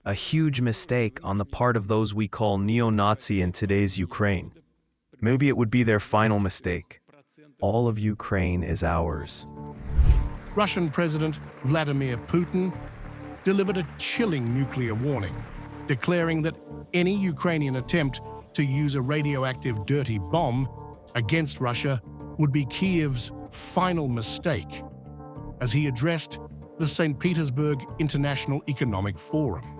a huge mistake on the part of those we call neo-Nazi in today's Ukraine. Maybe it would be their final mistake. All of Ukraine is ours. Russian President Vladimir Putin delivered a chilling nuclear warning, declaring that any Ukrainian attempt to use a radioactive dirty bomb against Russia would be Kyiv's final mistake, as he addressed the St. Petersburg International Economic Forum.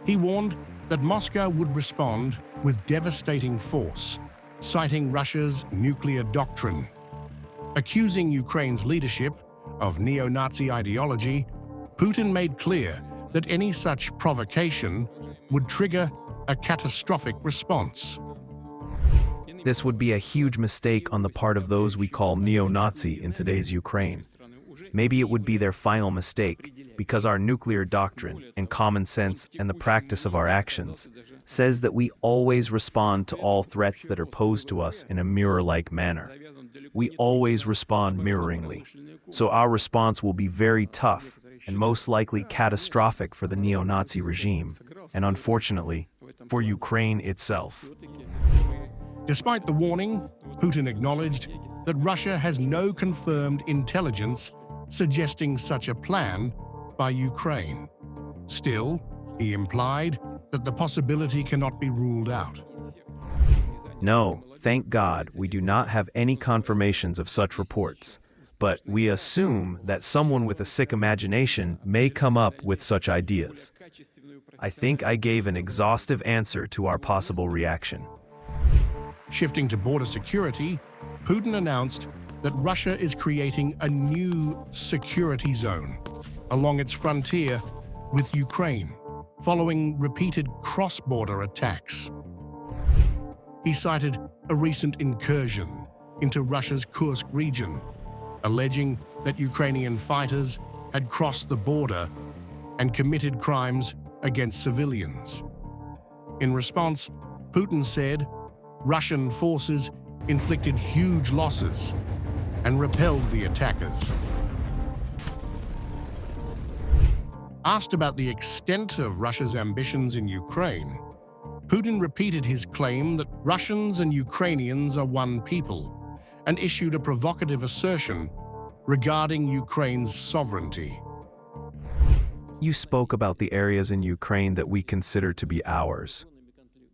He warned that Moscow would respond with devastating force, citing Russia's nuclear doctrine. Accusing Ukraine's leadership of neo-Nazi ideology, Putin made clear that any such provocation would trigger a catastrophic response. This would be a huge mistake on the part of those we call neo-Nazi in today's Ukraine. Maybe it would be their final mistake, because our nuclear doctrine and common sense and the practice of our actions says that we always respond to all threats that are posed to us in a mirror-like manner. We always respond mirroringly, so our response will be very tough and most likely catastrophic for the neo-Nazi regime, and unfortunately, for Ukraine itself. Despite the warning, Putin acknowledged that Russia has no confirmed intelligence suggesting such a plan by Ukraine. Still, he implied that the possibility cannot be ruled out. No, thank God, we do not have any confirmations of such reports, but we assume that someone with a sick imagination may come up with such ideas. I think I gave an exhaustive answer to our possible reaction. Shifting to border security, Putin announced that Russia is creating a new security zone along its frontier with Ukraine, following repeated cross-border attacks. He cited a recent incursion into Russia's Kursk region, alleging that Ukrainian fighters had crossed the border and committed crimes against civilians. In response, Putin said Russian forces inflicted huge losses and repelled the attackers. Asked about the extent of Russia's ambitions in Ukraine, Putin repeated his claim that Russians and Ukrainians are one people and issued a provocative assertion regarding Ukraine's sovereignty. You spoke about the areas in Ukraine that we consider to be ours.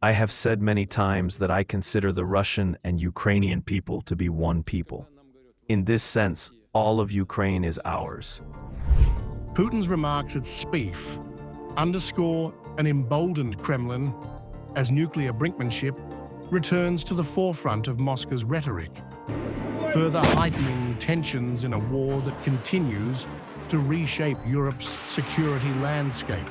I have said many times that I consider the Russian and Ukrainian people to be one people. In this sense, all of Ukraine is ours. Putin's remarks at SPIEF underscore an emboldened Kremlin as nuclear brinkmanship returns to the forefront of Moscow's rhetoric, further heightening tensions in a war that continues to reshape Europe's security landscape.